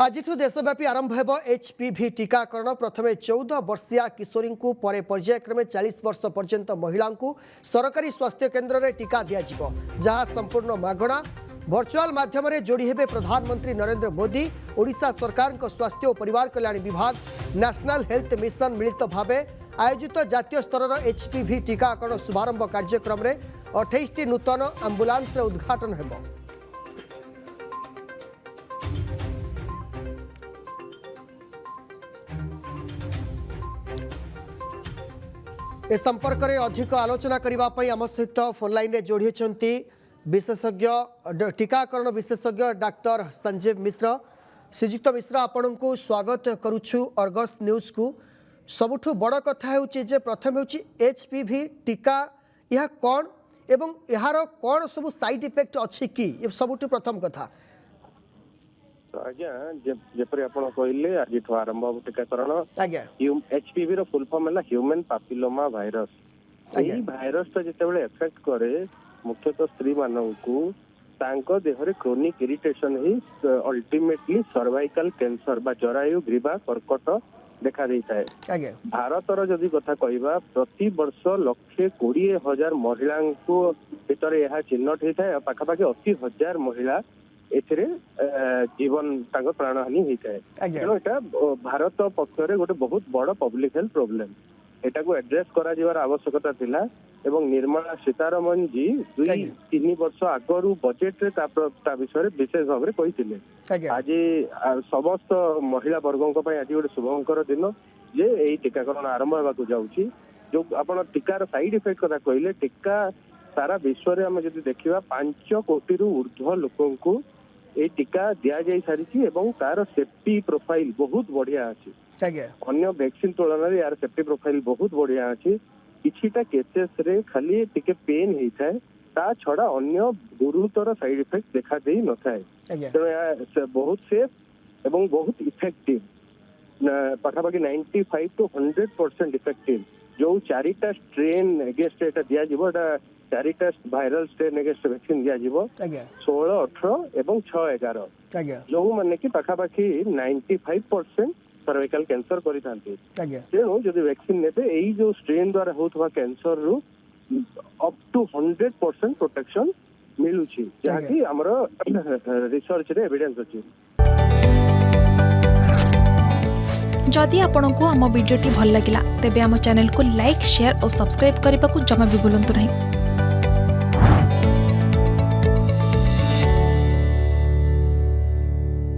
आज देशव्यापी आरंभ हो एचपीवी टीकाकरण प्रथम 14 वर्षीय किशोरी को पर्यायक्रमे 40 वर्ष पर्यंत महिला को सरकारी स्वास्थ्य केन्द्र में टीका दिज्व जहाँ संपूर्ण मागणा वर्चुआल माध्यम जोड़ी हेबे प्रधानमंत्री नरेंद्र मोदी। ओडिशा सरकार स्वास्थ्य और परिवार कल्याण विभाग नेशनल हेल्थ मिशन मिलित भाव आयोजित जातीय स्तर एचपीवी टीकाकरण शुभारंभ कार्यक्रम में 28 नूतन आंबुलांस उद्घाटन हो। ए संपर्क में अधिक आलोचना करने आम सहित फोन लाइन में जोड़ी होती विशेषज्ञ टीकाकरण विशेषज्ञ डाक्टर संजीव मिश्र। श्रीजुक्त मिश्र आपण को स्वागत करुछु अर्गस न्यूज को। सबुठु बड़ कथा जे प्रथम हो एचपीवी टीका यह कौन एवं यार कौन सब साइड इफेक्ट अच्छी कि सबुठु प्रथम कथा। आज्ञा जेपरि आपण कहले आज आरंभ हो टीकाकरण आज्ञा एचपीवी रो फुल फॉर्म है ह्यूमन पापिलोमा वायरस। यही भाइरस तो जिते एफेक्ट करे मुख्यतः स्त्री मानू तांको देहरे क्रोनिक इरिटेशन ही अल्टीमेटली सर्वाइकल कैंसर बा जरायु ग्रीवा कर्कट देखा देता है। भारतर जदि कथा कहवा प्रति वर्ष 1,20,000 महिला भीतर यह चिन्हट होता है। पाखापाखि 80,000 महिला एथिरे जीवन तांको प्राणहानि होता है। तेणु एटा भारत पक्षरे गोटे बहुत बड़ पब्लिक हेल्थ प्रोब्लेम एटा को एड्रेस करा जीवार आवश्यकता थिला एवं निर्मला सीतारमण जी 2-3 वर्ष आगरू बजेट रे ता विषय विशेष भाव में कही आज समस्त महिला वर्गों आज गोटे शुभंकर दिन जे यही टीकाकरण आरंभ होगा जाऊँगी। जो आपण टीकार साइड इफेक्ट कथा कहले टीका सारा विश्व में आम जब देखा 5 कोटी ऊर्ध्व लोकों को ये टीका दि जा सारी एवं तार सेफ्टी प्रोफाइल बहुत बढ़िया अच्छी। अन्य वैक्सीन तुलन यार सेफ्टी प्रोफाइल बहुत बढ़िया अच्छी। किछिटा केसेस रे खाली टिके पेन होता है ता छड़ा अन्य गुरुतर साइड इफेक्ट देखा दे न थाए। तो बहुत सेफ एवं बहुत इफेक्टिव पाखापाखि 95 to 100% इफेक्टिव। जो 4टा स्ट्रेन एगेंस्ट एटा दिया जीवो 4टा वायरल स्ट्रेन एगेंस्ट वैक्सीन दिया जीवो 16, 18 एवं 6, 11 जो माने कि पाखापाखि 95% सर्वाइकल कैंसर करि थांती। तेणु जदि वैक्सीन नेबे एई जो स्ट्रेन द्वारा होतवा कैंसर रु अप टू 100% प्रोटेक्शन मिलुछि जहा कि हमरो रिसर्च रे एविडेंस अछि। जदि आपंक आम भिडी भल लगा तेब आम चैनल को लाइक शेयर और सब्सक्राइब करने को जमा भी भूलु नहीं।